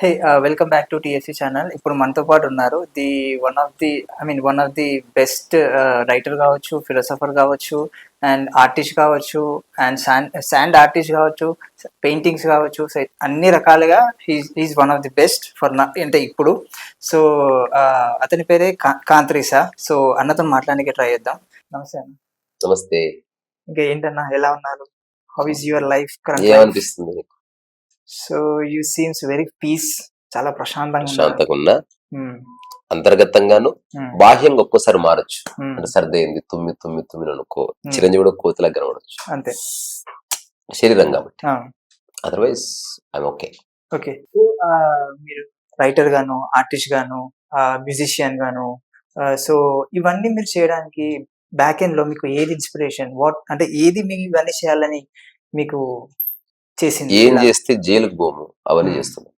Hey welcome back to TSC channel. ఇప్పుడు మనతో పాటు ఉన్నారు one of the best writer కావచ్చు, ఫిలాసఫర్ కావచ్చు, అండ్ ఆర్టిస్ట్ కావచ్చు, అండ్ శాండ్ ఆర్టిస్ట్ కావచ్చు, పెయింటింగ్స్ కావచ్చు. సో అన్ని రకాలుగా he's one of the best for అంటే ఇప్పుడు. సో అతని పేరే కాంత్రీసా. సో అన్నతో మాట్లాడడానికి ట్రై చేద్దాం. నమస్తే అన్న. నమస్తే. ఇంకా ఏంటన్నా, ఎలా ఉన్నారు? How is your life current? ఏమనిపిస్తుంది నీకు? So you seems very peace. చాలా ప్రశాంతంగా ప్రశాంతంగా ఉన్నా, అంతర్గతంగాను బాహ్యంగా ఒక్కోసారి మారచ్చు. అంటే సర్దైంది తుమ్మి తుమ్మి తుమ్మి అనుకో, చిరంజీవి కూడా కోతిలా కనబడచ్చు అంతే, శరీరం కాబట్టి. Otherwise I'm okay. ఓకే. మీరు రైటర్ గాను, ఆర్టిస్ట్ గాను, మ్యూజిషియన్ గాను, సో ఇవన్నీ మీరు చేయడానికి బ్యాక్ ఎండ్ లో మీకు ఏది ఇన్స్పిరేషన్? అంటే ఏది మీకు ఇవన్నీ చేయాలని మీకు చేసింది? ఏం చేస్తే జైలుకు పోము అవన్నీ చేస్తున్నాం.